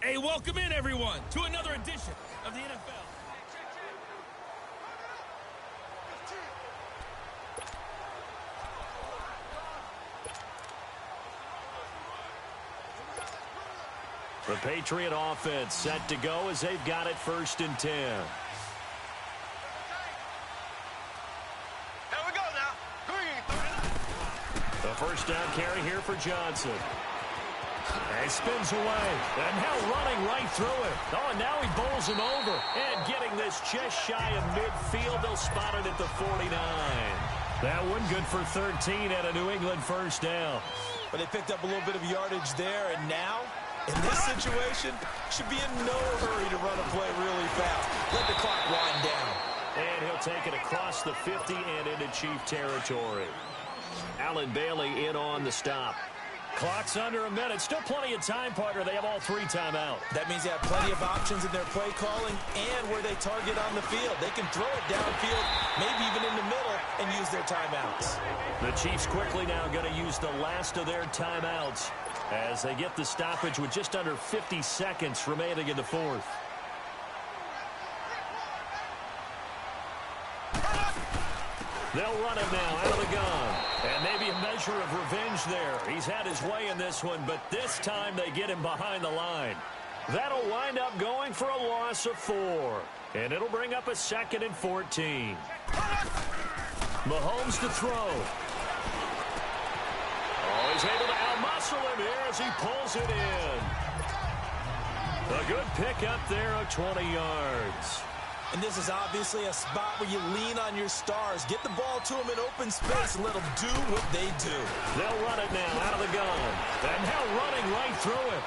Hey, welcome in, everyone, to another edition of the NFL. The Patriot offense set to go as they've got it 1st and 10. Here we go now. The first down carry here for Johnson. And he spins away. And now running right through it. Oh, and now he bowls him over. And getting this just shy of midfield. They'll spot it at the 49. That one good for 13 at a New England first down. But they picked up a little bit of yardage there, and now, in this situation, should be in no hurry to run a play really fast. Let the clock wind down. And he'll take it across the 50 and into Chief territory. Allen Bailey in on the stop. Clock's under a minute. Still plenty of time, partner. They have all 3 timeouts. That means they have plenty of options in their play calling and where they target on the field. They can throw it downfield, maybe even in the middle, and use their timeouts. The Chiefs quickly now going to use the last of their timeouts as they get the stoppage with just under 50 seconds remaining in the 4th. They'll run it now out of the gun. And maybe a measure of revenge there. He's had his way in this one, but this time they get him behind the line. That'll wind up going for a loss of 4. And it'll bring up a 2nd and 14. Mahomes to throw. Oh, he's able to outmuscle him here as he pulls it in. A good pickup there of 20 yards. And this is obviously a spot where you lean on your stars. Get the ball to them in open space and let them do what they do. They'll run it now out of the gun. And now running right through it.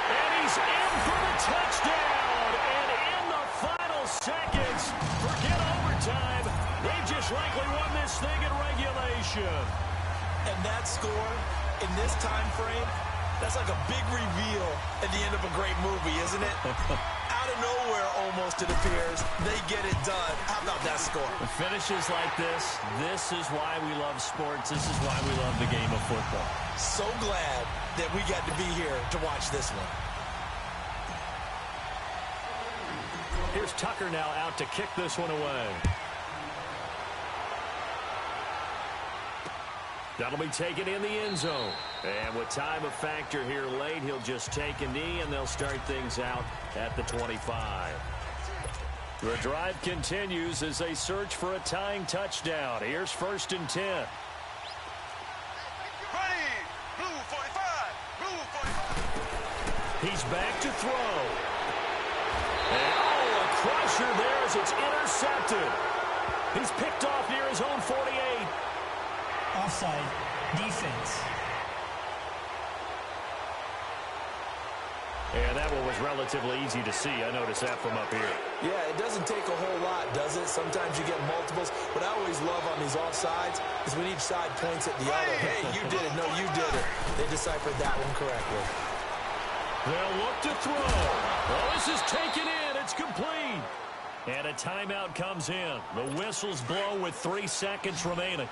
And he's in for the touchdown. And in the final seconds, forget overtime. They've just likely won this thing in regulation. And that score in this time frame, that's like a big reveal at the end of a great movie, isn't it? Out of nowhere, almost, it appears, they get it done. How about that score? Finishes like this is why we love sports. This is why we love the game of football. So glad that we got to be here to watch this one. Here's Tucker now out to kick this one away. That'll be taken in the end zone. And with time a factor here late, he'll just take a knee, and they'll start things out at the 25. The drive continues as they search for a tying touchdown. Here's 1st and 10. Ready. Blue 45. Blue 45. He's back to throw. And, oh, a crusher there as it's intercepted. He's picked off near his own 48. Offside, defense. And that one was relatively easy to see. I noticed that from up here. Yeah, it doesn't take a whole lot, does it? Sometimes you get multiples. What I always love on these offsides is when each side points at the other. Hey, you did it. No, you did it. They deciphered that one correctly. They'll look to throw. Oh, this is taken in. It's complete. And a timeout comes in. The whistles blow with 3 seconds remaining.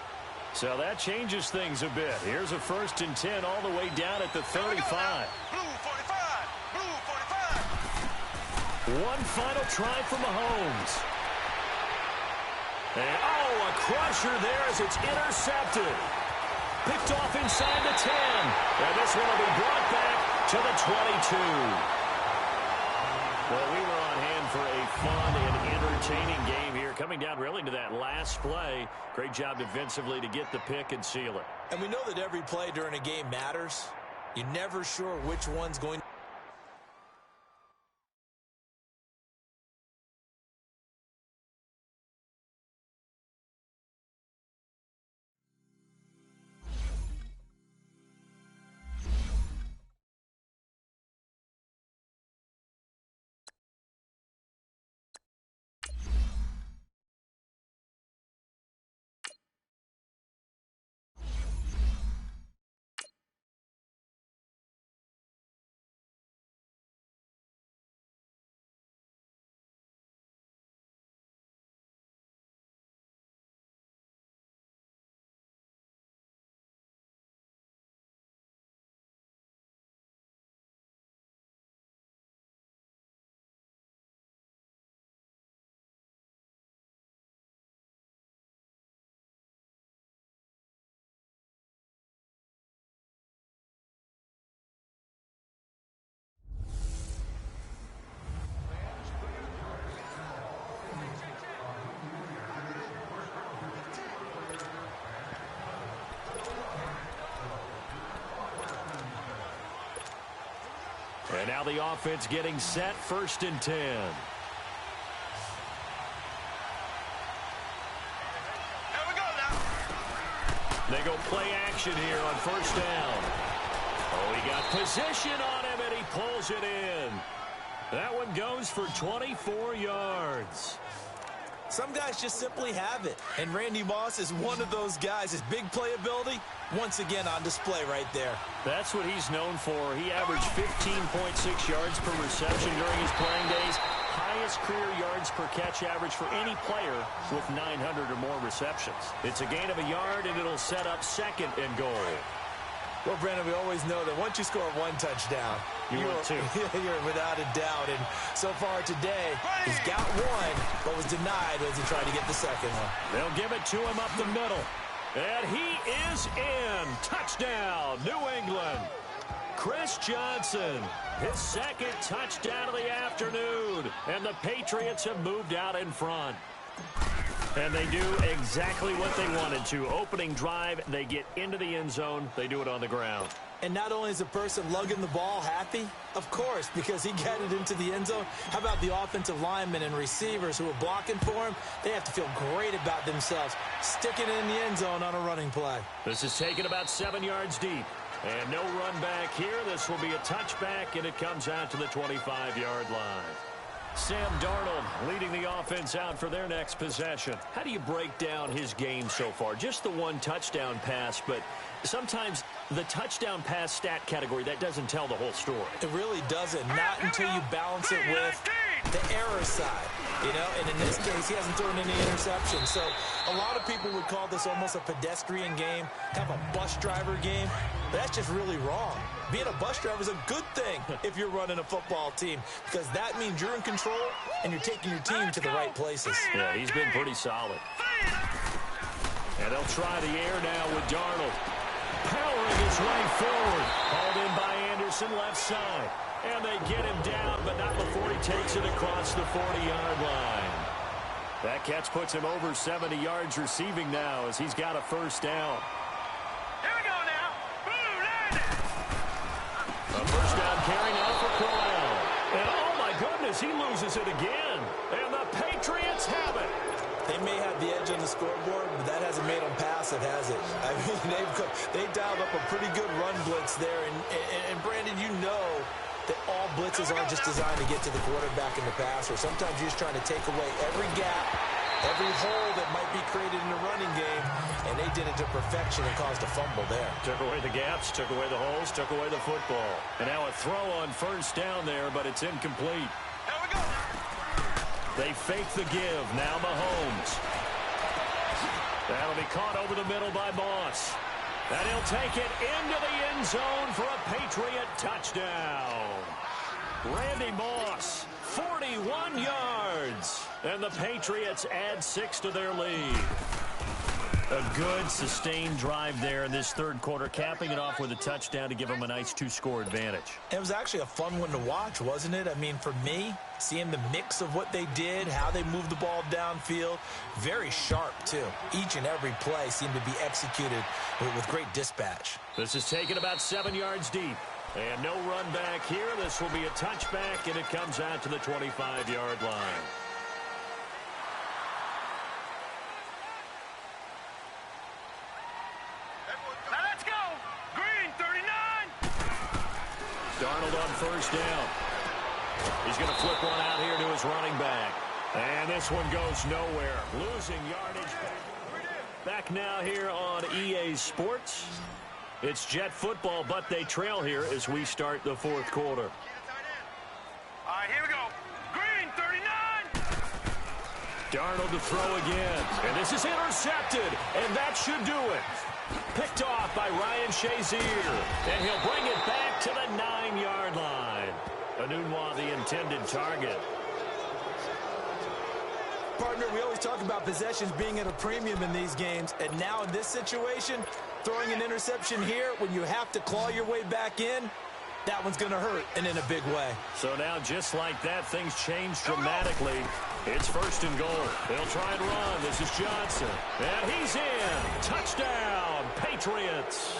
So that changes things a bit. Here's a 1st and 10 all the way down at the 35. Blue 45. Blue 45. One final try for Mahomes. And, oh, a crusher there as it's intercepted. Picked off inside the 10. And this one will be brought back to the 22. Well, we were on hand for a fun and entertaining game here. Coming down really to that last play. Great job defensively to get the pick and seal it. And we know that every play during a game matters. You're never sure which one's going to And now the offense getting set, 1st and 10. Here we go now. They go play action here on 1st down. Oh, he got position on him, and he pulls it in. That one goes for 24 yards. Some guys just simply have it, and Randy Moss is one of those guys. His big playability, once again on display right there. That's what he's known for. He averaged 15.6 yards per reception during his playing days. Highest career yards per catch average for any player with 900 or more receptions. It's a gain of a yard, and it'll set up 2nd and goal. Well, Brandon, we always know that once you score 1 touchdown, you're without a doubt. And so far today, he's got 1, but was denied as he tried to get the 2nd one. They'll give it to him up the middle. And he is in. Touchdown, New England. Chris Johnson, his 2nd touchdown of the afternoon. And the Patriots have moved out in front. And they do exactly what they wanted to. Opening drive, they get into the end zone. They do it on the ground. And not only is the person lugging the ball happy, of course, because he got it into the end zone. How about the offensive linemen and receivers who are blocking for him? They have to feel great about themselves, sticking it in the end zone on a running play. This is taken about 7 yards deep. And no run back here. This will be a touchback, and it comes out to the 25-yard line. Sam Darnold leading the offense out for their next possession. How do you break down his game so far? Just the 1 touchdown pass, but sometimes the touchdown pass stat category, that doesn't tell the whole story. It really doesn't, not until you balance it with the error side, you know, and in this case, he hasn't thrown any interceptions. So a lot of people would call this almost a pedestrian game, kind of a bus driver game, but that's just really wrong. Being a bus driver is a good thing if you're running a football team, because that means you're in control and you're taking your team to the right places. Yeah, he's been pretty solid. And they'll try the air now with Darnold. Powering his way forward. Hauled in by Anderson, left side. And they get him down, but not before he takes it across the 40-yard line. That catch puts him over 70 yards receiving now as he's got a 1st down. Here we go now. Blue landed. A 1st down carry now for Crowell. And oh my goodness, he loses it again. And the Patriots have it. They may have the edge on the scoreboard, but that hasn't made them passive, has it? I mean, they dialed up a pretty good run blitz there. And Brandon, you know that all blitzes aren't just designed to get to the quarterback and the passer. Sometimes you're just trying to take away every gap, every hole that might be created in the running game, and they did it to perfection and caused a fumble there. Took away the gaps, took away the holes, took away the football. And now a throw on 1st down there, but it's incomplete. Here we go. They fake the give. Now Mahomes. That'll be caught over the middle by Moss. And he'll take it into the end zone for a Patriot touchdown. Randy Moss, 41 yards. And the Patriots add 6 to their lead. A good, sustained drive there in this 3rd quarter, capping it off with a touchdown to give them a nice 2-score advantage. It was actually a fun one to watch, wasn't it? I mean, for me, seeing the mix of what they did, how they moved the ball downfield, very sharp, too. Each and every play seemed to be executed with great dispatch. This is taken about 7 yards deep. And no run back here. This will be a touchback, and it comes out to the 25-yard line. Now let's go. Green 39. Darnold on 1st down. He's going to flip one out here to his running back. And this one goes nowhere. Losing yardage. Back now here on EA Sports. It's Jet football, but they trail here as we start the 4th quarter. All right, here we go. Green 39. Darnold to throw again. And this is intercepted. And that should do it. Picked off by Ryan Shazier. And he'll bring it back to the 9-yard line. Anunwa, the intended target. Partner, we always talk about possessions being at a premium in these games. And now in this situation, throwing an interception here when you have to claw your way back in, that one's going to hurt, and in a big way. So now, just like that, things change dramatically. It's 1st and goal. They'll try and run. This is Johnson. And he's in. Touchdown, Patriots.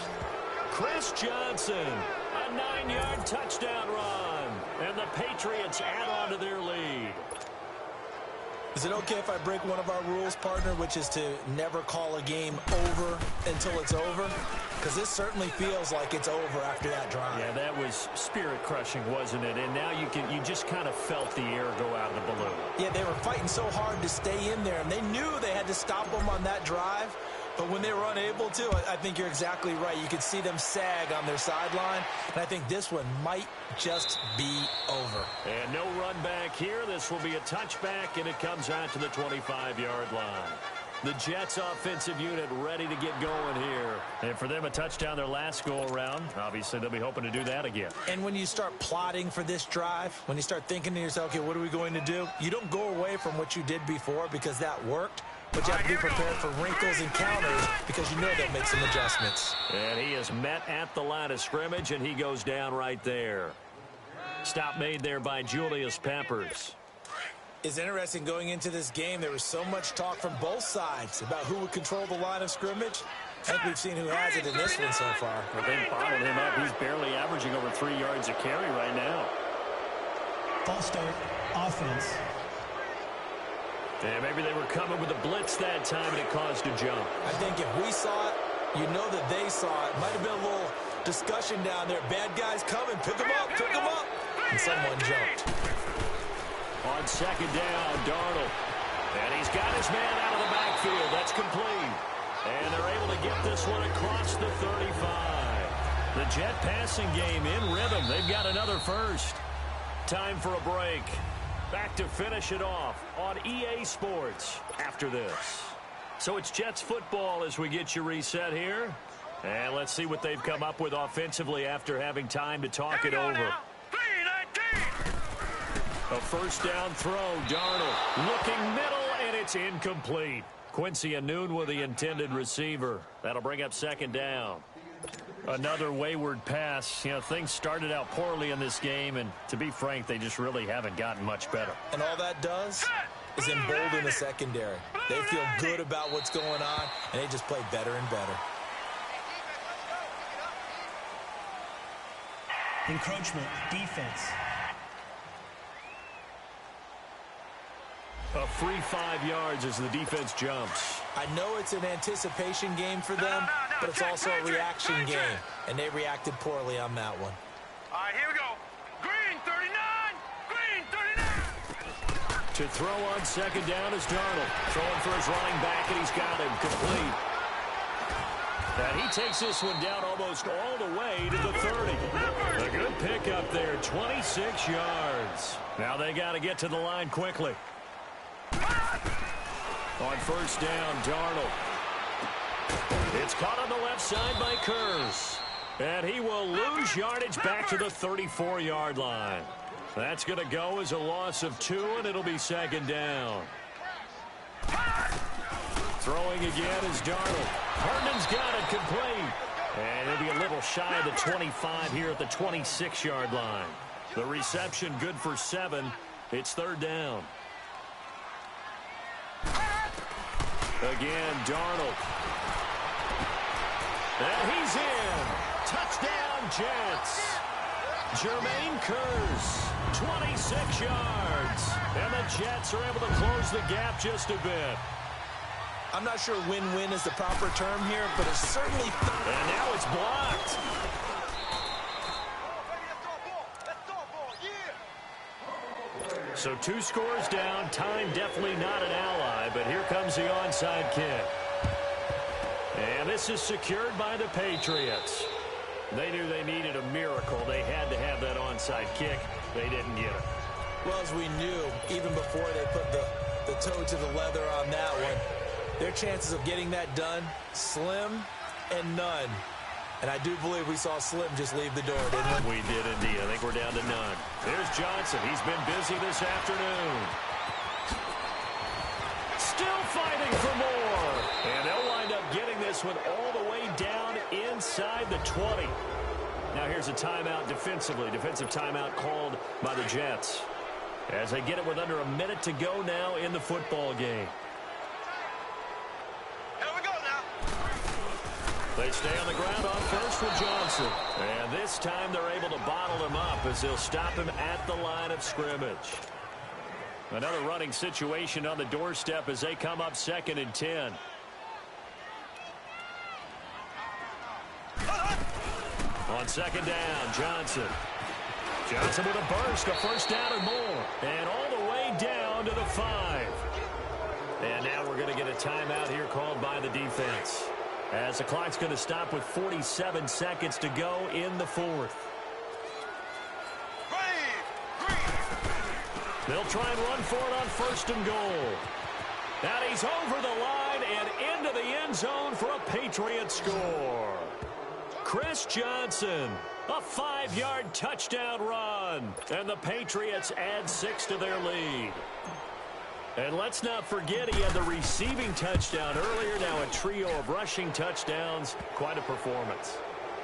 Chris Johnson, a 9-yard touchdown run. And the Patriots add on to their lead. Is it okay if I break one of our rules, partner, which is to never call a game over until it's over? Because this certainly feels like it's over after that drive. Yeah, that was spirit-crushing, wasn't it? And now you just kind of felt the air go out of the balloon. Yeah, they were fighting so hard to stay in there, and they knew they had to stop them on that drive. But when they were unable to, I think you're exactly right. You could see them sag on their sideline, and I think this one might just be over. And no run back here. This will be a touchback, and it comes out to the 25-yard line. The Jets offensive unit ready to get going here. And for them, a touchdown their last go-around. Obviously, they'll be hoping to do that again. And when you start plotting for this drive, when you start thinking to yourself, okay, what are we going to do? You don't go away from what you did before because that worked. But you have to be prepared for wrinkles and counters because you know they'll make some adjustments. And he is met at the line of scrimmage, and he goes down right there. Stop made there by Julius Peppers. It's interesting going into this game. There was so much talk from both sides about who would control the line of scrimmage. I think we've seen who has it in this one so far. Well, they bottled him up. He's barely averaging over 3 yards a carry right now. False start, offense. Yeah, maybe they were coming with a blitz that time, and it caused a jump. I think if we saw it, you know that they saw it. Might have been a little discussion down there. Bad guys coming. Pick them up. Pick them up. And someone jumped. On second down, Darnold. And he's got his man out of the backfield. That's complete. And they're able to get this one across the 35. The Jet passing game in rhythm. They've got another first. Time for a break. Back to finish it off on EA Sports after this. So it's Jets football as we get you reset here. And let's see what they've come up with offensively after having time to talk it over. A first down throw, Darnold looking middle, and it's incomplete. Quincy Anoon with the intended receiver. That'll bring up second down. Another wayward pass. You know, things started out poorly in this game, and to be frank, they just really haven't gotten much better. And all that does is embolden the secondary. They feel good about what's going on, and they just play better and better. Encroachment, defense. A free 5 yards as the defense jumps. I know it's an anticipation game for them, but it's also a reaction game, and they reacted poorly on that one. All right, here we go. Green 39! Green 39! To throw on second down is Darnold. Throwing for his running back, and he's got him complete. And he takes this one down almost all the way to the 30. A good pickup there, 26 yards. Now they got to get to the line quickly. On first down, Darnold. It's caught on the left side by Kurz. And he will lose yardage back to the 34-yard line. That's going to go as a loss of 2, and it'll be second down. Throwing again is Darnold. Herndon's got it complete. And he'll be a little shy of the 25 here at the 26-yard line. The reception good for 7. It's third down. Again, Darnold. And he's in. Touchdown, Jets. Jermaine Kurz, 26 yards. And the Jets are able to close the gap just a bit. I'm not sure win-win is the proper term here, but it's certainly... And now it's blocked. So 2 scores down. Time definitely not an ally, but here comes the onside kick. And this is secured by the Patriots. They knew they needed a miracle. They had to have that onside kick. They didn't get it. Well, as we knew, even before they put the toe to the leather on that one, their chances of getting that done, slim and none. And I do believe we saw Slim just leave the door, didn't we? We did indeed. I think we're down to none. There's Johnson. He's been busy this afternoon. Still fighting for more. And they'll wind up getting this one all the way down inside the 20. Now here's a timeout defensively. Defensive timeout called by the Jets. As they get it with under a minute to go now in the football game. They stay on the ground on first with Johnson. And this time they're able to bottle him up as they'll stop him at the line of scrimmage. Another running situation on the doorstep as they come up 2nd and 10. On 2nd down, Johnson. Johnson with a burst, a first down and more. And all the way down to the 5. And now we're going to get a timeout here called by the defense, as the clock's going to stop with 47 seconds to go in the 4th. They'll try and run for it on 1st and goal. And he's over the line and into the end zone for a Patriot score. Chris Johnson, a 5-yard touchdown run. And the Patriots add 6 to their lead. And let's not forget he had the receiving touchdown earlier. Now a trio of rushing touchdowns. Quite a performance.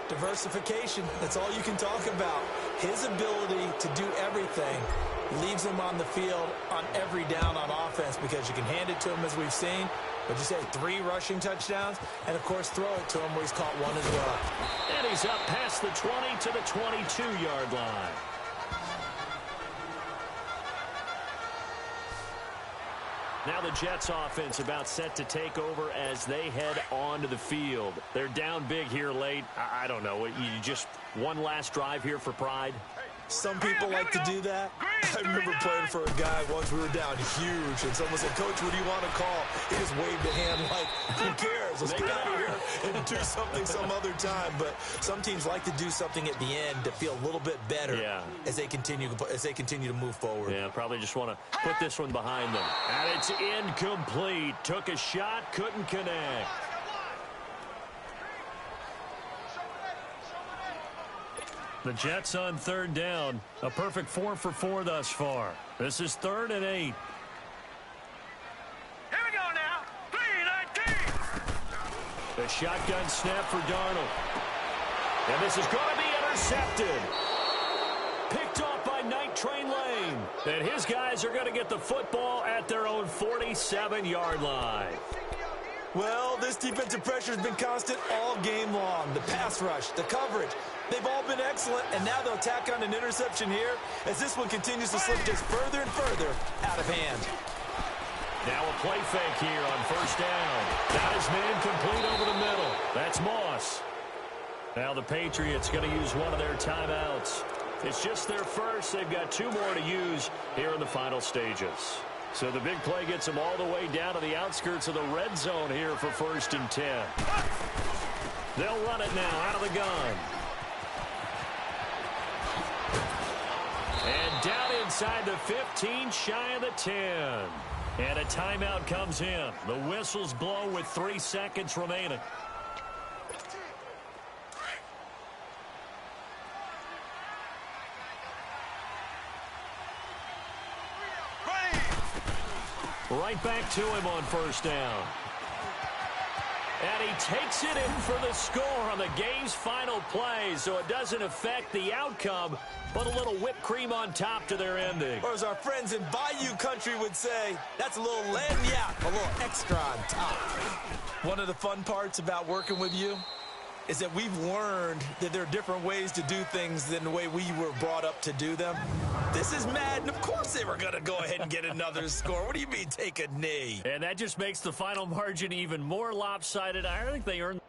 Diversification, that's all you can talk about. His ability to do everything leaves him on the field on every down on offense, because you can hand it to him, as we've seen. But you say 3 rushing touchdowns, and of course throw it to him where he's caught 1 as well. And he's up past the 20 to the 22-yard line. Now the Jets offense about set to take over as they head onto the field. They're down big here late. I don't know. You just one last drive here for pride? Some people like to do that. I remember playing for a guy once. We were down huge, and someone said, "Coach, what do you want to call?" He just waved a hand like, "Who cares? Let's get out of here and do something some other time." But some teams like to do something at the end to feel a little bit better as they continue to move forward. Yeah, probably just want to put this one behind them. And it's incomplete. Took a shot, couldn't connect. The Jets on 3rd down. A perfect 4 for 4 thus far. This is 3rd and 8. Here we go now. 3-19. The shotgun snap for Darnold. And this is going to be intercepted. Picked off by Night Train Lane. And his guys are going to get the football at their own 47-yard line. Well, this defensive pressure has been constant all game long. The pass rush, the coverage, they've all been excellent, and now they'll tack on an interception here as this one continues to slip just further and further out of hand. Now a play fake here on 1st down. Got his man complete over the middle. That's Moss. Now the Patriots going to use one of their timeouts. It's just their first. They've got 2 more to use here in the final stages. So the big play gets them all the way down to the outskirts of the red zone here for 1st and 10. They'll run it now out of the gun. And down inside the 15, shy of the 10. And a timeout comes in. The whistles blow with 3 seconds remaining. Right back to him on 1st down. And he takes it in for the score on the game's final play, so it doesn't affect the outcome, but a little whipped cream on top to their ending. Or as our friends in Bayou Country would say, that's a little lagniappe, a little extra on top. One of the fun parts about working with you is that we've learned that there are different ways to do things than the way we were brought up to do them. This is Madden. Of course they were going to go ahead and get another score. What do you mean take a knee? And that just makes the final margin even more lopsided. I think they earned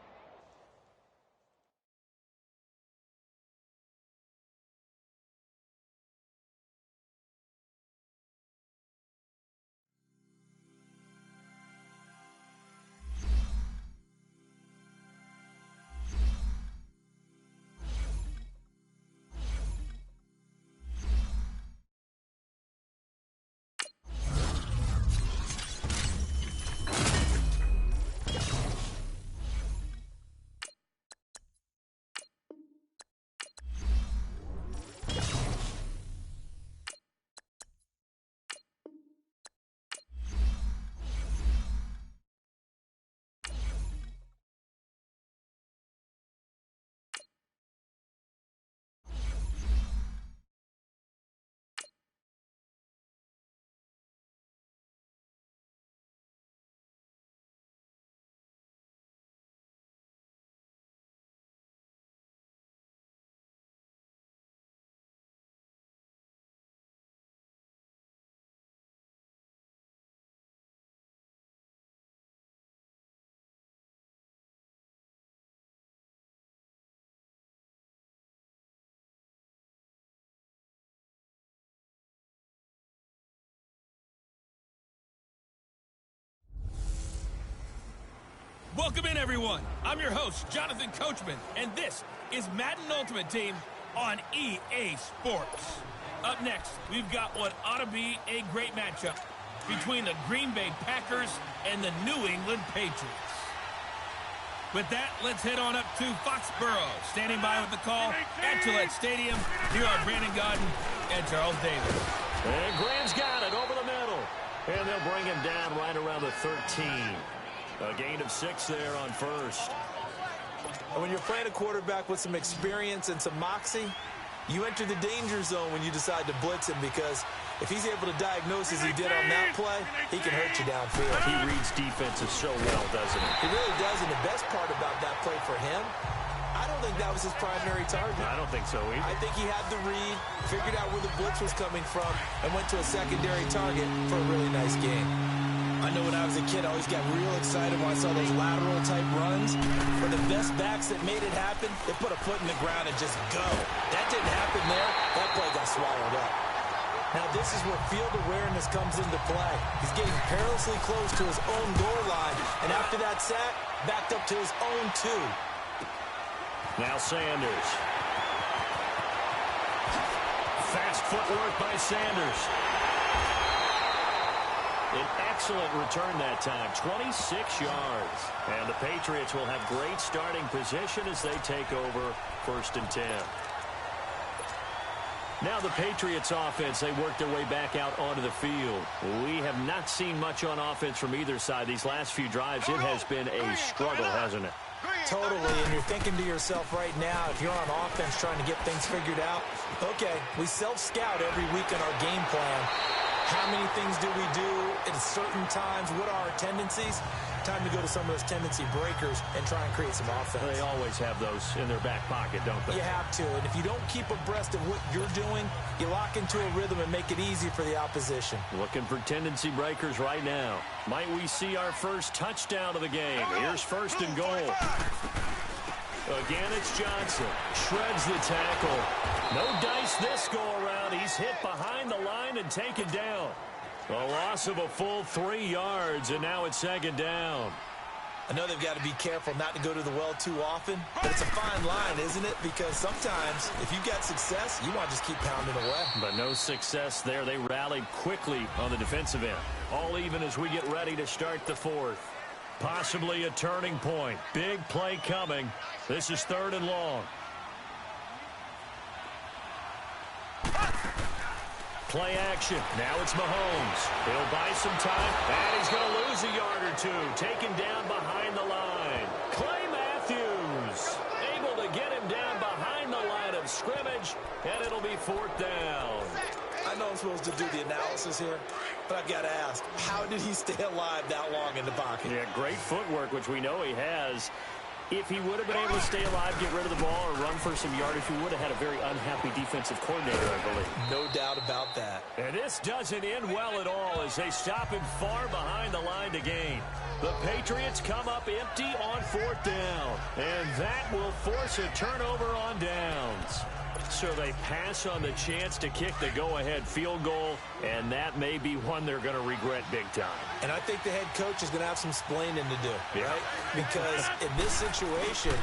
Welcome in, everyone. I'm your host, Jonathan Coachman, and this is Madden Ultimate Team on EA Sports. Up next, we've got what ought to be a great matchup between the Green Bay Packers and the New England Patriots. With that, let's head on up to Foxborough. Standing by with the call at Gillette Stadium, here are Brandon Gaudin and Charles Davis. And Graham's got it over the middle. And they'll bring him down right around the 13. A gain of 6 there on first. And when you're playing a quarterback with some experience and some moxie, you enter the danger zone when you decide to blitz him, because if he's able to diagnose as he did on that play, he can hurt you downfield. He reads defenses so well, doesn't he? He really does, and the best part about that play for him, I don't think that was his primary target. I don't think so either. I think he had the read, figured out where the blitz was coming from, and went to a secondary target for a really nice game. I know when I was a kid, I always got real excited when I saw those lateral-type runs. For the best backs that made it happen, they put a foot in the ground and just go. That didn't happen there. That play got swallowed up. Now, this is where field awareness comes into play. He's getting perilously close to his own goal line, and after that sack, backed up to his own 2. Now Sanders. Fast footwork by Sanders. An excellent return that time, 26 yards. And the Patriots will have great starting position as they take over 1st and 10. Now the Patriots offense, they work their way back out onto the field. We have not seen much on offense from either side. These last few drives, it has been a struggle, hasn't it? Totally, and you're thinking to yourself right now, if you're on offense trying to get things figured out, okay, we self-scout every week in our game plan. How many things do we do at certain times? What are our tendencies? Time to go to some of those tendency breakers and try and create some offense. They always have those in their back pocket, don't they? You have to, and if you don't keep abreast of what you're doing, you lock into a rhythm and make it easy for the opposition. Looking for tendency breakers right now. Might we see our first touchdown of the game? Here's 1st and goal. Again, it's Johnson. Shreds the tackle. No dice this go-around. He's hit behind the line and taken down. A loss of a full 3 yards, and now it's 2nd down. I know they've got to be careful not to go to the well too often, but it's a fine line, isn't it? Because sometimes, if you've got success, you want to just keep pounding away. But no success there. They rallied quickly on the defensive end. All even as we get ready to start the 4th. Possibly a turning point. Big play coming. This is 3rd and long. Play action. Now it's Mahomes. He'll buy some time, and he's going to lose a yard or 2. Taken down behind the line. Clay Matthews able to get him down behind the line of scrimmage, and it'll be 4th down. I know I'm supposed to do the analysis here, but I've got to ask, how did he stay alive that long in the pocket? Yeah, great footwork, which we know he has. If he would have been able to stay alive, get rid of the ball, or run for some yardage, he would have had a very unhappy defensive coordinator, I believe. No doubt about that. And this doesn't end well at all as they stop him far behind the line to gain. The Patriots come up empty on 4th down, and that will force a turnover on downs. So they pass on the chance to kick the go-ahead field goal, and that may be one they're going to regret big time. And I think the head coach is going to have some splaining to do, right? Because in this situation,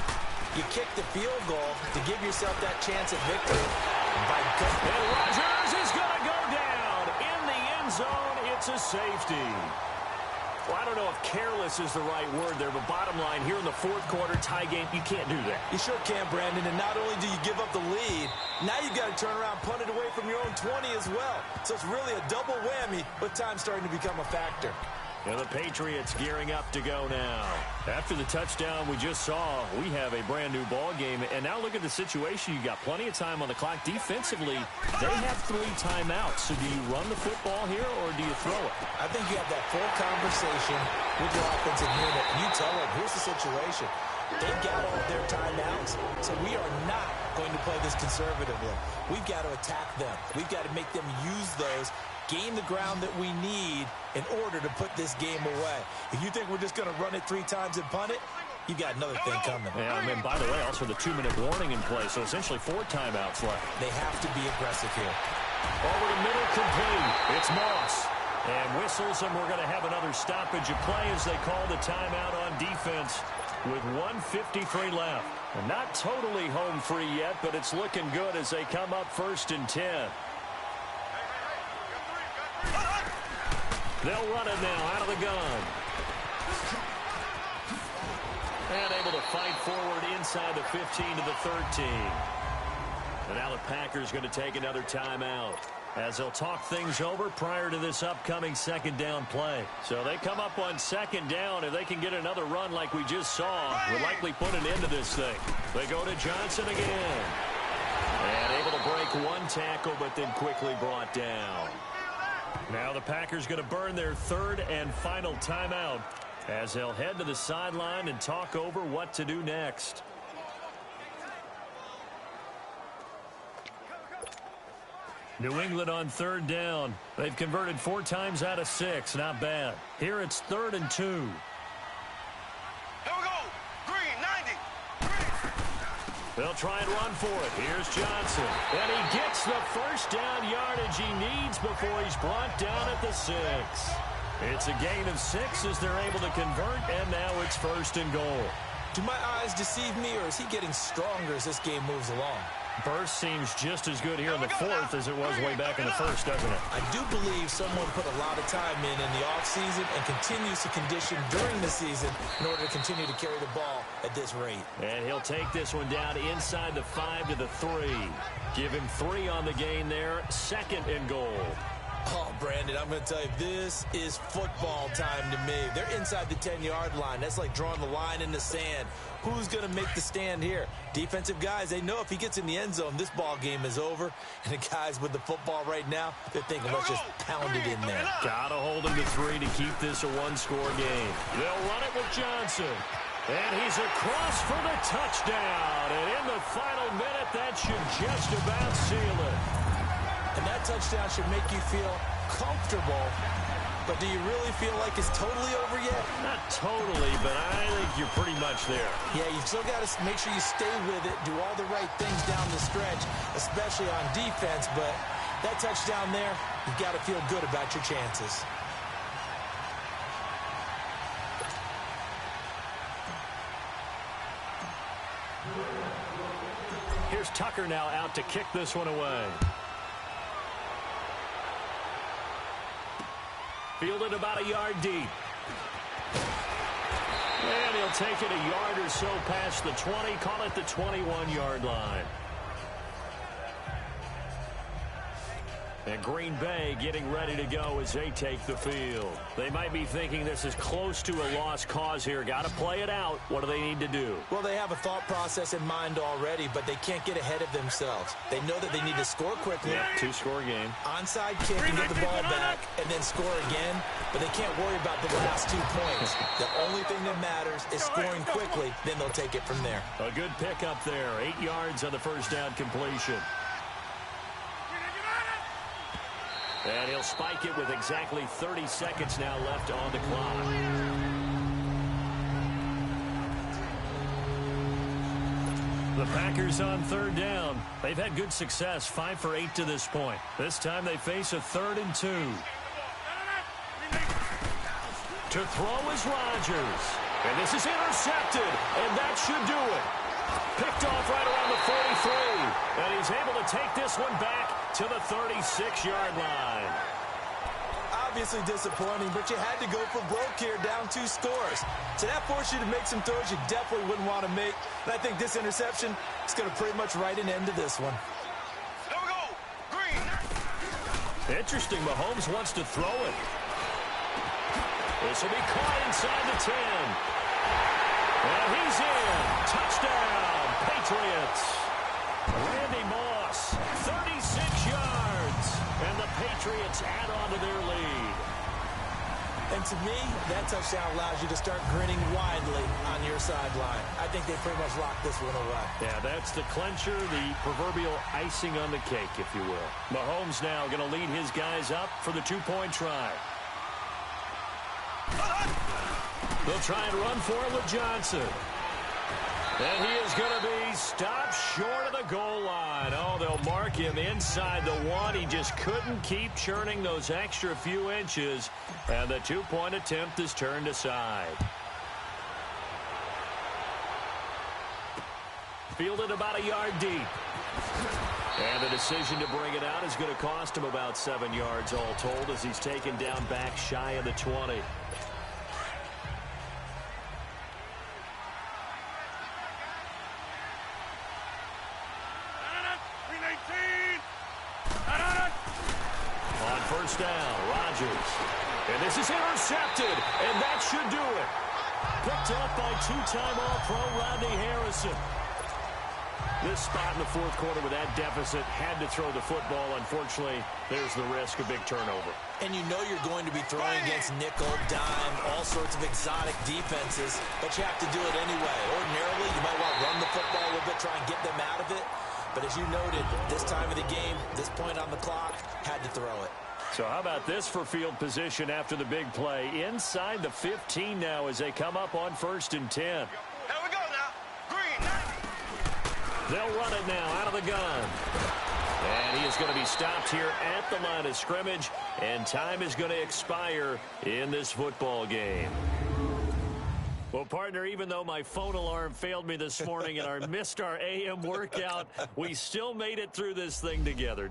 you kick the field goal to give yourself that chance at victory. And Rodgers is going to go down. In the end zone, it's a safety. Well, I don't know if careless is the right word there, but bottom line, here in the 4th quarter, tie game, you can't do that. You sure can, Brandon, and not only do you give up the lead, now you've got to turn around, punt it away from your own 20 as well. So it's really a double whammy, with time starting to become a factor. And the Patriots gearing up to go now. After the touchdown we just saw, we have a brand-new ball game. And now look at the situation. You got plenty of time on the clock. Defensively, they have 3 timeouts. So do you run the football here, or do you throw it? I think you have that full conversation with your offensive unit. And you tell them, here's the situation. They've got all of their timeouts, so we are not going to play this conservatively. We've got to attack them. We've got to make them use those, gain the ground that we need in order to put this game away. If you think we're just going to run it 3 times and punt it, you got another thing coming. Yeah, and then, by the way, also the 2-minute warning in play, so essentially 4 timeouts left. They have to be aggressive here. Over the middle, complete. It's Moss. And whistles, and we're going to have another stoppage of play as they call the timeout on defense with 1:53 left. And not totally home free yet, but it's looking good as they come up 1st and 10. They'll run it now out of the gun. And able to fight forward inside the 15 to the 13. And now the Packers going to take another timeout as they'll talk things over prior to this upcoming 2nd down play. So they come up on 2nd down. If they can get another run like we just saw, we'll likely put an end to this thing. They go to Johnson again. And able to break one tackle, but then quickly brought down. Now the Packers going to burn their 3rd and final timeout as they'll head to the sideline and talk over what to do next. New England on 3rd down. They've converted 4 times out of 6. Not bad. Here it's 3rd and 2. Here we go. Green, 90. Green. They'll try and run for it. Here's Johnson. And he gets the first down yardage he needs before he's brought down at the 6. It's a gain of 6 as they're able to convert, and now it's 1st and goal. Do my eyes deceive me, or is he getting stronger as this game moves along? Burst seems just as good here in the 4th as it was way back in the 1st, doesn't it? I do believe someone put a lot of time in the offseason and continues to condition during the season in order to continue to carry the ball at this rate. And he'll take this one down inside the 5 to the 3. Give him 3 on the gain there. 2nd and goal. Oh, Brandon, I'm going to tell you, this is football time to me. They're inside the 10-yard line. That's like drawing the line in the sand. Who's going to make the stand here? Defensive guys, they know if he gets in the end zone, this ball game is over. And the guys with the football right now, they're thinking, let's just pound it in there. Got to hold him to 3 to keep this a one-score game. They'll run it with Johnson. And he's across for the touchdown. And in the final minute, that should just about seal it. And that touchdown should make you feel comfortable. But do you really feel like it's totally over yet? Not totally, but I think you're pretty much there. Yeah, you still got to make sure you stay with it, do all the right things down the stretch, especially on defense. But that touchdown there, you've got to feel good about your chances. Here's Tucker now out to kick this one away. Fielded about a yard deep. And he'll take it a yard or so past the 20, call it the 21-yard line. And Green Bay getting ready to go as they take the field. They might be thinking this is close to a lost cause here. Got to play it out. What do they need to do? Well, they have a thought process in mind already, but they can't get ahead of themselves. They know that they need to score quickly. Yeah, 2-score game. Onside kick and get the ball back and then score again, but they can't worry about the last 2 points. The only thing that matters is scoring quickly, then they'll take it from there. A good pickup there. 8 yards on the first down completion. And he'll spike it with exactly 30 seconds now left on the clock. The Packers on 3rd down. They've had good success, 5 for 8 to this point. This time they face a 3rd and 2. To throw is Rodgers. And this is intercepted, and that should do it. Picked off right around the 43. And he's able to take this one back to the 36-yard line. Obviously disappointing, but you had to go for broke here, down 2 scores. So that forced you to make some throws you definitely wouldn't want to make. And I think this interception is going to pretty much write an end to this one. There we go. Green. Interesting. Mahomes wants to throw it. This will be caught inside the 10. And he's in. Touchdown, Patriots. Randy Moss, 36 yards. And the Patriots add on to their lead. And to me, that touchdown allows you to start grinning widely on your sideline. I think they pretty much locked this one away. Yeah, that's the clincher, the proverbial icing on the cake, if you will. Mahomes now going to lead his guys up for the 2-point try. They'll try and run for it with Johnson. And he is going to be stopped short of the goal line. Oh, they'll mark him inside the 1. He just couldn't keep churning those extra few inches. And the 2-point attempt is turned aside. Fielded about a yard deep. And the decision to bring it out is going to cost him about 7 yards all told as he's taken down back shy of the 20. On first down, Rodgers. And this is intercepted, and that should do it. Picked up by two-time All-Pro Rodney Harrison. This spot in the fourth quarter with that deficit had to throw the football. Unfortunately, there's the risk of big turnover. And you know you're going to be throwing against nickel, dime, all sorts of exotic defenses, but you have to do it anyway. Ordinarily, you might want to run the football a little bit, try and get them out of it. But as you noted, this time of the game, this point on the clock, had to throw it. So how about this for field position after the big play? Inside the 15 now as they come up on 1st and 10. Here we go now. Green. They'll run it now out of the gun. And he is going to be stopped here at the line of scrimmage, and time is going to expire in this football game. Well, partner, even though my phone alarm failed me this morning and I missed our AM workout, we still made it through this thing together.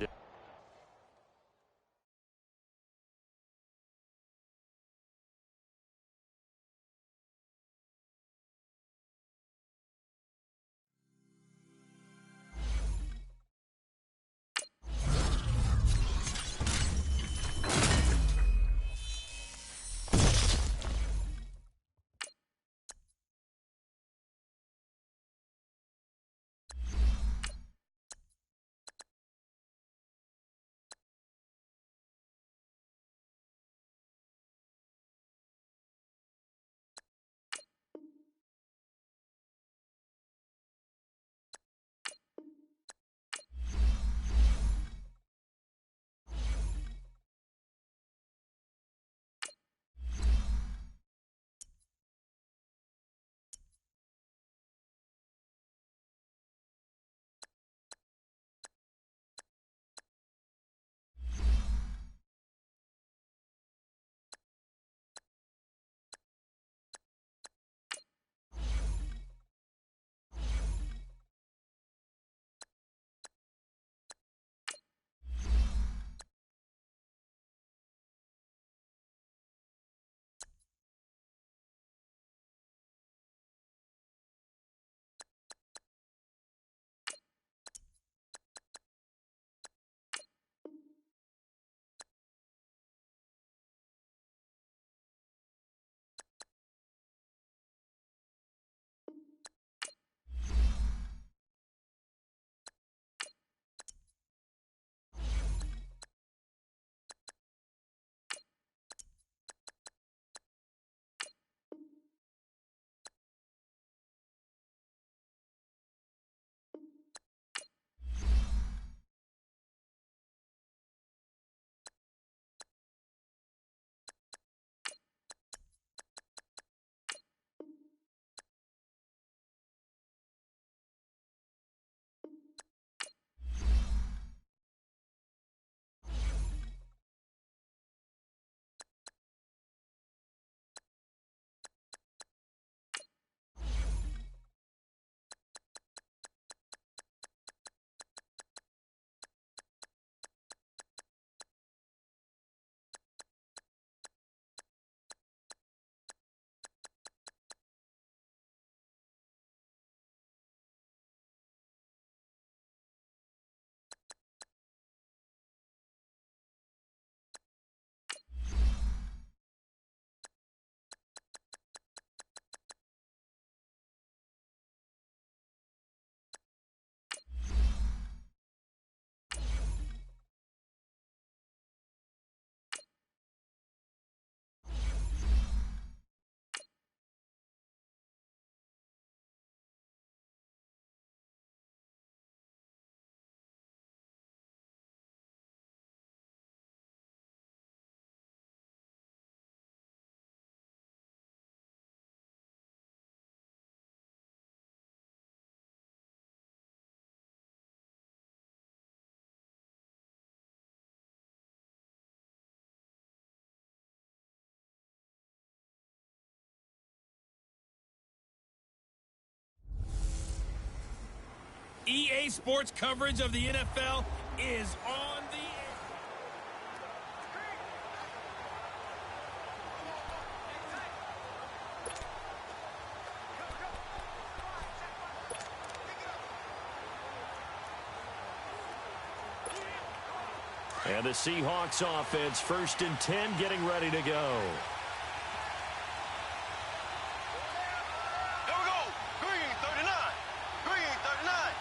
EA Sports coverage of the NFL is on the air. And the Seahawks offense, 1st and 10, getting ready to go. Here we go. Green 39. Green 39.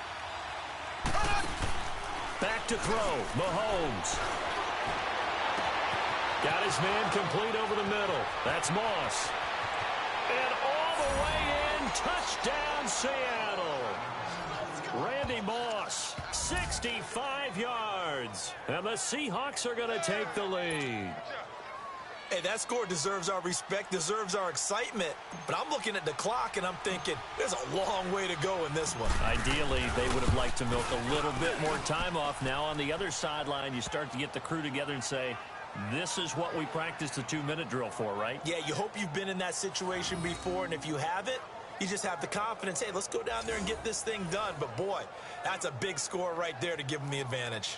Back to throw, Mahomes. Got his man complete over the middle. That's Moss. And all the way in, touchdown Seattle. Randy Moss, 65 yards. And the Seahawks are going to take the lead. Hey, that score deserves our respect, deserves our excitement. But I'm looking at the clock, and I'm thinking there's a long way to go in this one. Ideally, they would have liked to milk a little bit more time off. Now on the other sideline, you start to get the crew together and say, this is what we practiced the 2-minute drill for, right? Yeah, you hope you've been in that situation before, and if you haven't, you just have the confidence, hey, let's go down there and get this thing done. But, boy, that's a big score right there to give them the advantage.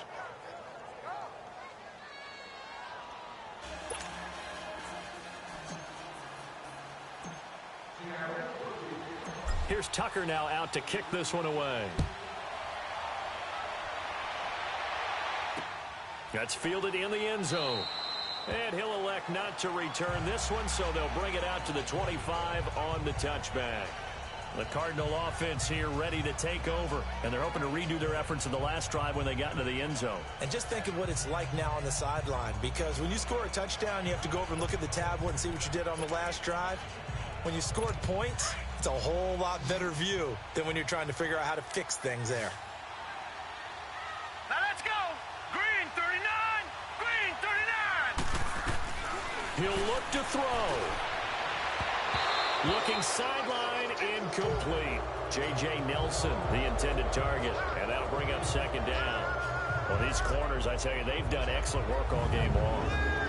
Here's Tucker now out to kick this one away. That's fielded in the end zone. And he'll elect not to return this one, so they'll bring it out to the 25 on the touchback. The Cardinal offense here ready to take over, and they're hoping to redo their efforts in the last drive when they got into the end zone. And just think of what it's like now on the sideline, because when you score a touchdown, you have to go over and look at the tablet and see what you did on the last drive. When you scored points, it's a whole lot better view than when you're trying to figure out how to fix things there. Now let's go. Green 39. Green 39. He'll look to throw. Looking sideline, incomplete. J.J. Nelson, the intended target, and that'll bring up 2nd down. Well, these corners, I tell you, they've done excellent work all game long.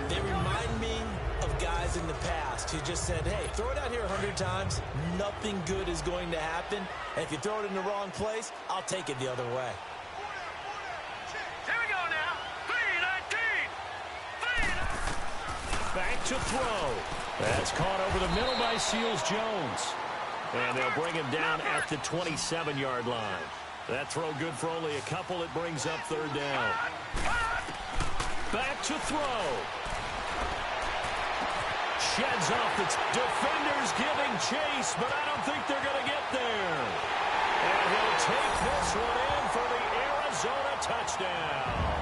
They remind me of guys in the past who just said, hey, throw it out here 100 times, nothing good is going to happen, and if you throw it in the wrong place, I'll take it the other way. Here we go now. 3-19. Back to throw. That's caught over the middle by Seals-Jones. And they'll bring him down at the 27-yard line. That throw good for only a couple. It brings up 3rd down. Back to throw. Sheds off the defenders giving chase, but I don't think they're going to get there. And he'll take this one in for the Arizona touchdown.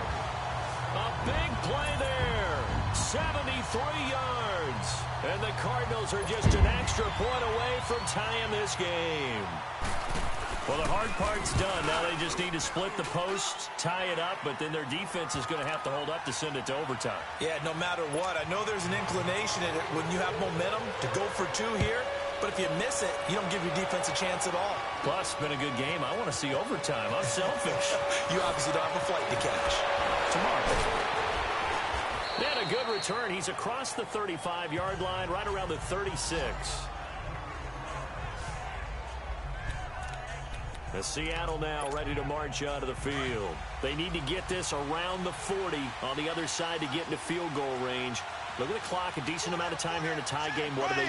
A big play there. 73 yards. And the Cardinals are just an extra point away from tying this game. Well, the hard part's done. Now they just need to split the post, tie it up, but then their defense is going to have to hold up to send it to overtime. Yeah, no matter what. I know there's an inclination in it when you have momentum to go for 2 here, but if you miss it, you don't give your defense a chance at all. Plus, it's been a good game. I want to see overtime. I'm selfish. You obviously don't have a flight to catch. Tomorrow. And a good return. He's across the 35-yard line, right around the 36. The Seattle now ready to march onto the field. They need to get this around the 40 on the other side to get into field goal range. Look at the clock, a decent amount of time here in a tie game. What do?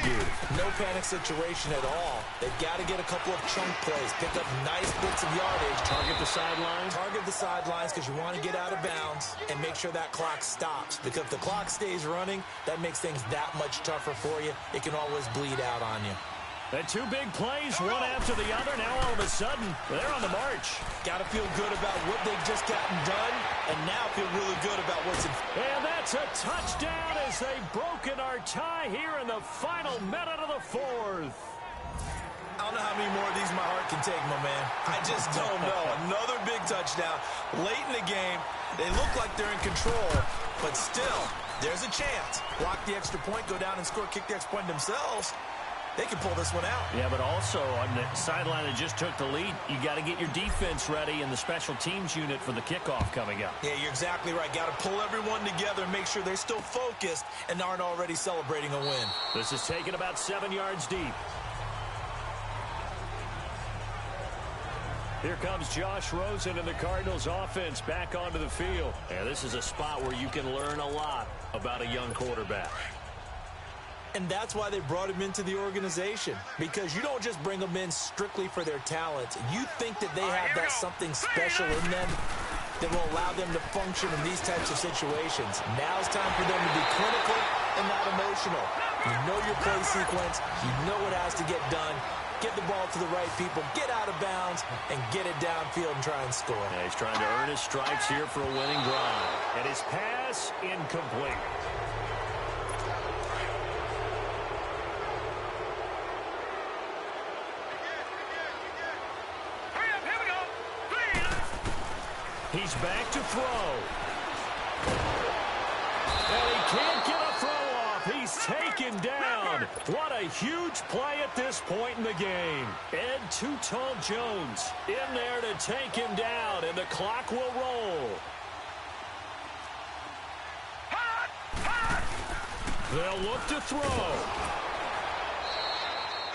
No panic situation at all. They've got to get a couple of chunk plays, pick up nice bits of yardage. Target the sidelines? Target the sidelines because you want to get out of bounds and make sure that clock stops. Because if the clock stays running, that makes things that much tougher for you. It can always bleed out on you. And 2 big plays, one after the other. Now all of a sudden, they're on the march. Got to feel good about what they've just gotten done, and now feel really good about what's in. And that's a touchdown as they've broken our tie here in the final minute of the 4th. I don't know how many more of these my heart can take, my man. I just don't know. Another big touchdown late in the game. They look like they're in control, but still, there's a chance. Block the extra point, go down and score, kick the extra point themselves. They can pull this one out. Yeah, but also on the sideline that just took the lead, you got to get your defense ready and the special teams unit for the kickoff coming up. Yeah, you're exactly right. Got to pull everyone together and make sure they're still focused and aren't already celebrating a win. This is taken about 7 yards deep. Here comes Josh Rosen and the Cardinals offense back onto the field. And this is a spot where you can learn a lot about a young quarterback. And that's why they brought him into the organization, because you don't just bring them in strictly for their talent. You think that they have that something special in them that will allow them to function in these types of situations. Now's time for them to be clinical and not emotional. You know your play sequence. You know what has to get done. Get the ball to the right people, get out of bounds, and get it downfield and try and score. Yeah, he's trying to earn his stripes here for a winning drive. And his pass incomplete. He's back to throw. And he can't get a throw off. He's taken down. What a huge play at this point in the game. Ed Too Tall Jones in there to take him down, and the clock will roll. They'll look to throw.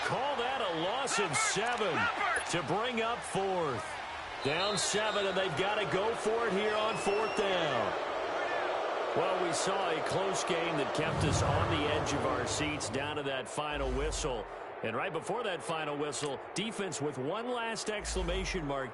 Call that a loss of 7 to bring up 4th. Down 7, and they've got to go for it here on 4th down. Well, we saw a close game that kept us on the edge of our seats down to that final whistle. And right before that final whistle, defense with one last exclamation mark.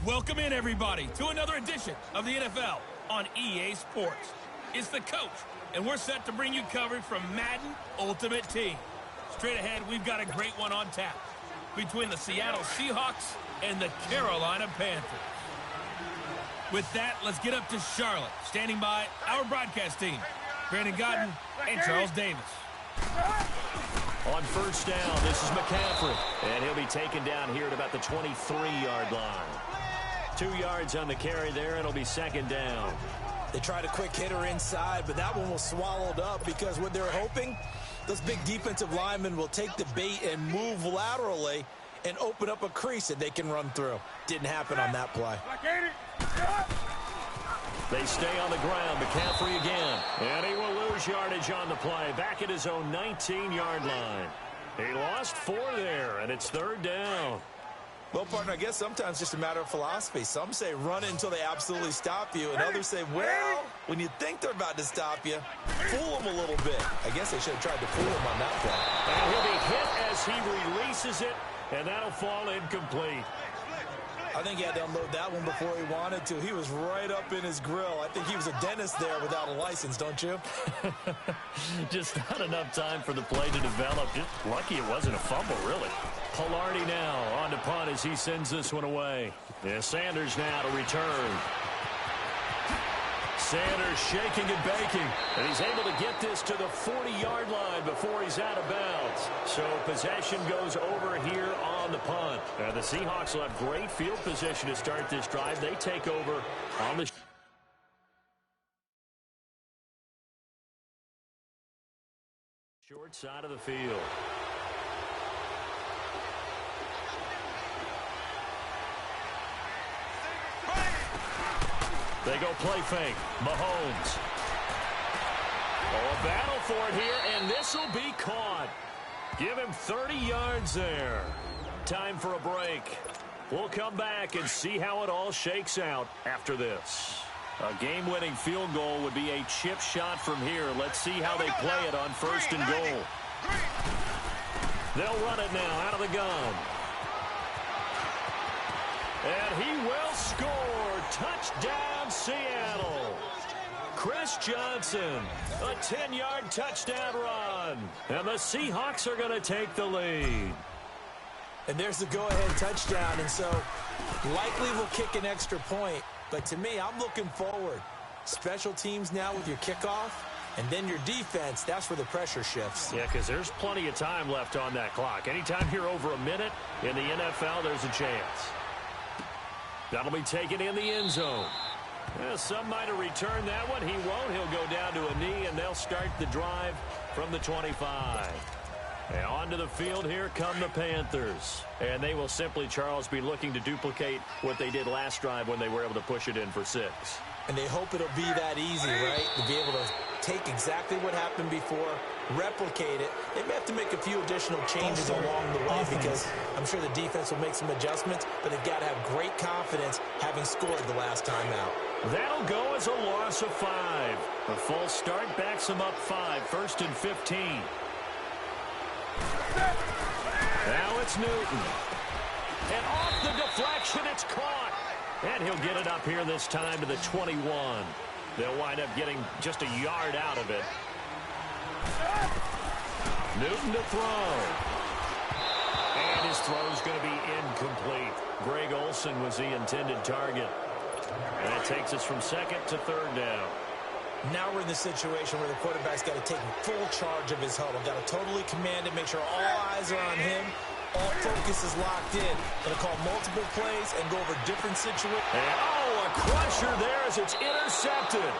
Welcome in, everybody, to another edition of the NFL on EA Sports. It's the coach, and we're set to bring you coverage from Madden Ultimate Team. Straight ahead, we've got a great one on tap between the Seattle Seahawks and the Carolina Panthers. With that, let's get up to Charlotte. Standing by, our broadcast team, Brandon Godden and Charles Davis. On first down, this is McCaffrey, and he'll be taken down here at about the 23-yard line. 2 yards on the carry there, and it'll be second down. They tried a quick hitter inside, but that one was swallowed up because what they're hoping, those big defensive linemen will take the bait and move laterally and open up a crease that they can run through. Didn't happen on that play. They stay on the ground. McCaffrey again. And he will lose yardage on the play. Back at his own 19-yard line. He lost 4 there, and it's third down. Well, partner, I guess sometimes it's just a matter of philosophy. Some say run until they absolutely stop you, and others say, well, when you think they're about to stop you, fool them a little bit. I guess they should have tried to fool him on that play. And he'll be hit as he releases it, and that'll fall incomplete. I think he had to unload that one before he wanted to. He was right up in his grill. I think he was a dentist there without a license, don't you? Just not enough time for the play to develop. Just lucky it wasn't a fumble, really. Palardi now on to punt as he sends this one away. Yeah, Sanders now to return. Sanders shaking and baking, and he's able to get this to the 40-yard line before he's out of bounds. So possession goes over here on the punt. The Seahawks will have great field position to start this drive. They take over on the short side of the field. They go play fake. Mahomes. Oh, a battle for it here, and this will be caught. Give him 30 yards there. Time for a break. We'll come back and see how it all shakes out after this. A game-winning field goal would be a chip shot from here. Let's see how they play it on first and goal. They'll run it now out of the gun. And he will score. Touchdown, Seattle. Chris Johnson, a 10-yard touchdown run. And the Seahawks are going to take the lead. And there's the go-ahead touchdown, and so likely we'll kick an extra point. But to me, I'm looking forward. Special teams now with your kickoff, and then your defense, that's where the pressure shifts. Yeah, because there's plenty of time left on that clock. Anytime you're over a minute in the NFL, there's a chance. That'll be taken in the end zone. Yeah, some might have returned that one. He won't. He'll go down to a knee, and they'll start the drive from the 25. And onto the field, here come the Panthers. And they will simply, Charles, be looking to duplicate what they did last drive when they were able to push it in for 6. And they hope it'll be that easy, right? To be able to take exactly what happened before, replicate it. They may have to make a few additional changes along the way because I'm sure the defense will make some adjustments, but they've got to have great confidence having scored the last time out. That'll go as a loss of 5. A false start backs them up 5, 1st and 15. Now it's Newton. And off the deflection, it's caught. And he'll get it up here this time to the 21. They'll wind up getting just a yard out of it. Newton to throw. And his throw's going to be incomplete. Greg Olsen was the intended target. And it takes us from 2nd to 3rd down. Now we're in the situation where the quarterback's got to take full charge of his huddle. Got to totally command it, make sure all eyes are on him. All focus is locked in. Going to call multiple plays and go over different situations. And, oh, a crusher there as it's intercepted.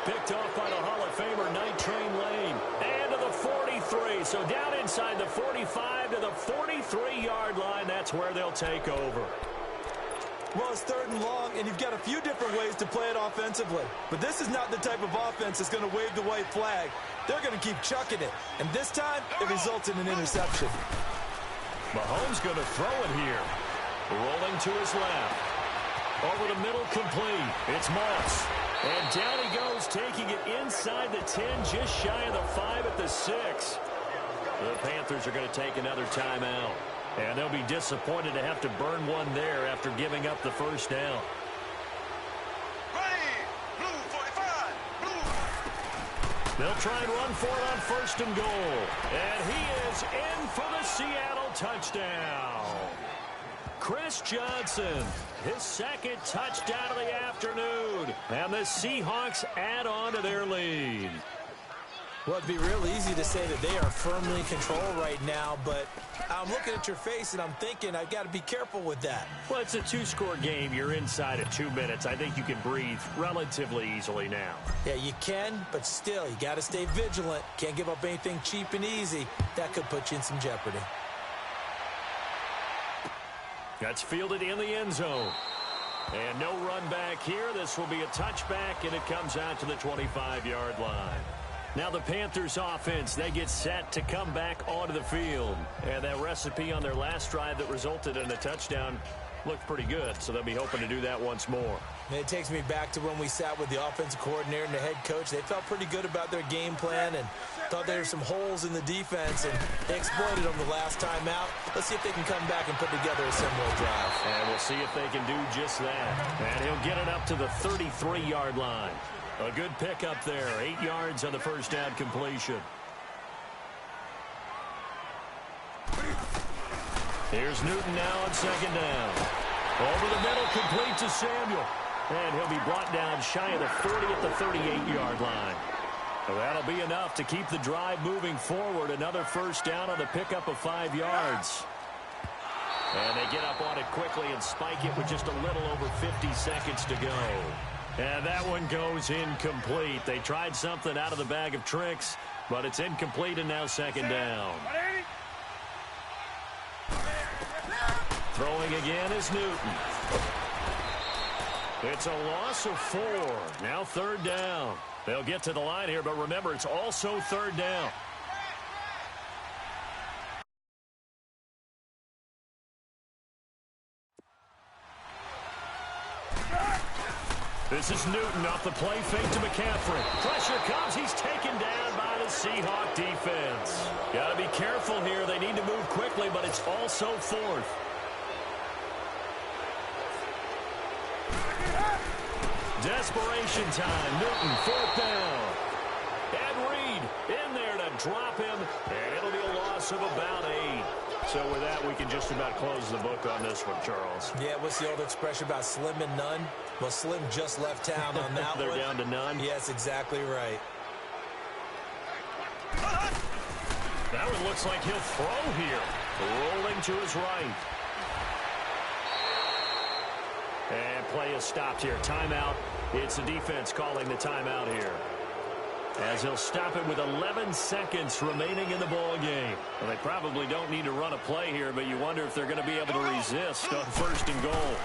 Picked off by the Hall of Famer Night Train Lane. And to the 43. So down inside the 45 to the 43-yard line. That's where they'll take over. Well, it's 3rd and long, and you've got a few different ways to play it offensively. But this is not the type of offense that's going to wave the white flag. They're going to keep chucking it. And this time, it results in an interception. Mahomes going to throw it here. Rolling to his left. Over the middle, complete. It's Moss. And down he goes, taking it inside the 10, just shy of the 5 at the 6. The Panthers are going to take another timeout. And they'll be disappointed to have to burn one there after giving up the first down. Ready, blue 45, blue. They'll try and run for it on 1st and goal. And he is in for the Seattle touchdown. Chris Johnson, his 2nd touchdown of the afternoon. And the Seahawks add on to their lead. Well, it'd be real easy to say that they are firmly in control right now, but I'm looking at your face and I'm thinking I've got to be careful with that. Well, it's a 2-score game. You're inside of 2 minutes. I think you can breathe relatively easily now. Yeah, you can, but still, you got to stay vigilant. Can't give up anything cheap and easy. That could put you in some jeopardy. That's fielded in the end zone. And no run back here. This will be a touchback, and it comes out to the 25-yard line. Now the Panthers offense, they get set to come back onto the field. And that recipe on their last drive that resulted in a touchdown looked pretty good, so they'll be hoping to do that once more. And it takes me back to when we sat with the offensive coordinator and the head coach. They felt pretty good about their game plan and thought there were some holes in the defense, and they exploited them the last time out. Let's see if they can come back and put together a similar drive. And we'll see if they can do just that. And he'll get it up to the 33-yard line. A good pickup there, 8 yards on the first down completion. Here's Newton now on 2nd down. Over the middle, complete to Samuel. And he'll be brought down shy of the 40 at the 38-yard line. Well, that'll be enough to keep the drive moving forward. Another first down on the pickup of 5 yards. And they get up on it quickly and spike it with just a little over 50 seconds to go. And that one goes incomplete. They tried something out of the bag of tricks, but it's incomplete and now 2nd down. Throwing again is Newton. It's a loss of 4. Now 3rd down. They'll get to the line here, but remember, it's also 3rd down. This is Newton off the play fake to McCaffrey. Pressure comes. He's taken down by the Seahawk defense. Got to be careful here. They need to move quickly, but it's also 4th. Desperation time. Newton, 4th down. And Reed in there to drop him, and it'll be a loss of about 8. So with that, we can just about close the book on this one, Charles. Yeah, what's the old expression about slim and none? Well, Slim just left town on that They're one. down to none? Yes, exactly right. That one looks like he'll throw here. Rolling to his right. And play is stopped here. Timeout. It's the defense calling the timeout here, as he'll stop it with 11 seconds remaining in the ball game. Well, they probably don't need to run a play here, but you wonder if they're going to be able to resist on 1st and goal.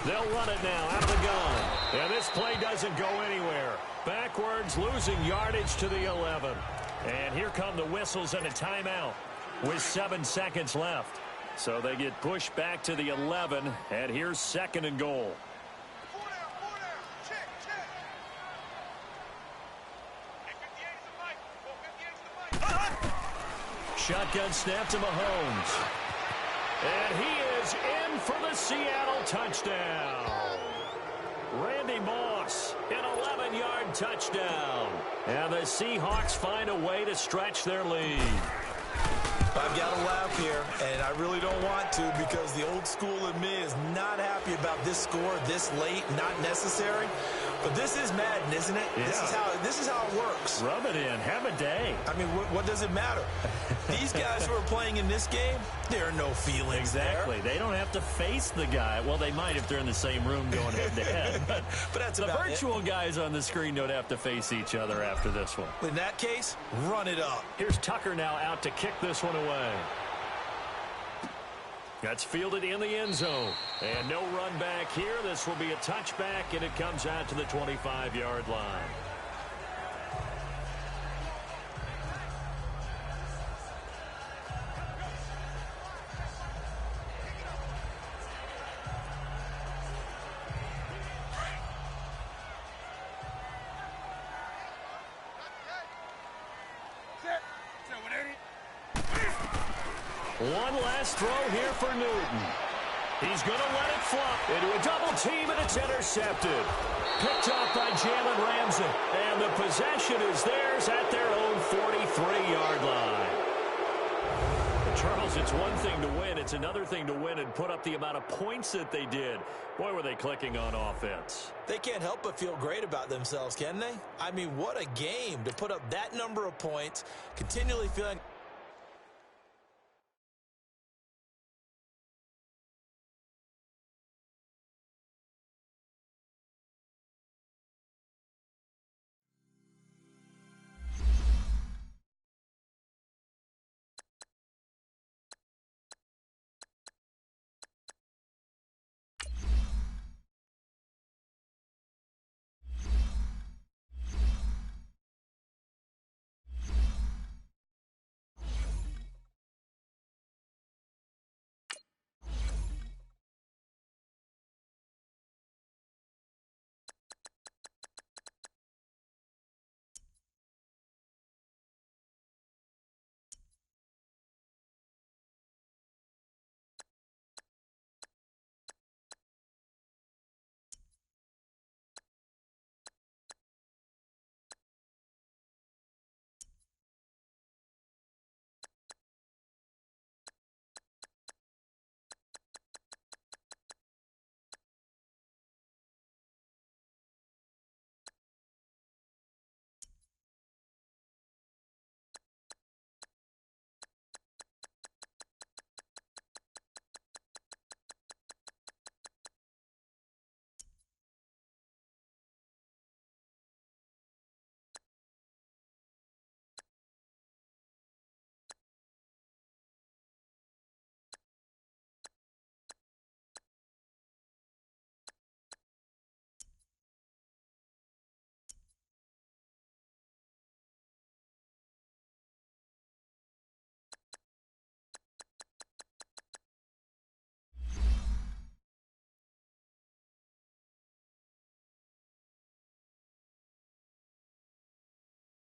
They'll run it now out of the gun. And this play doesn't go anywhere. Backwards, losing yardage to the 11. And here come the whistles and a timeout with 7 seconds left. So they get pushed back to the 11, and here's 2nd and goal. Shotgun snap to Mahomes. And he is in for the Seattle touchdown. Randy Moss, an 11-yard touchdown. And the Seahawks find a way to stretch their lead. I've got to laugh here, and I really don't want to, because the old school in me is not happy about this score this late, not necessary. But this is Madden, isn't it? Yeah. This is how it works. Rub it in. Have a day. I mean, what does it matter? These guys who are playing in this game, there are no feelings Exactly. there. They don't have to face the guy. Well, they might if they're in the same room going head-to-head. But that's the about virtual guys on the screen don't have to face each other after this one. In that case, run it up. Here's Tucker now out to kick this one away. That's fielded in the end zone. And no run back here. This will be a touchback, and it comes out to the 25-yard line. One last throw here for Newton. He's going to let it flop into a double team, and it's intercepted. Picked off by Jalen Ramsey. And the possession is theirs at their own 43-yard line. Charles, it's one thing to win. It's another thing to win and put up the amount of points that they did. Boy, were they clicking on offense. They can't help but feel great about themselves, can they? I mean, what a game to put up that number of points, continually feeling...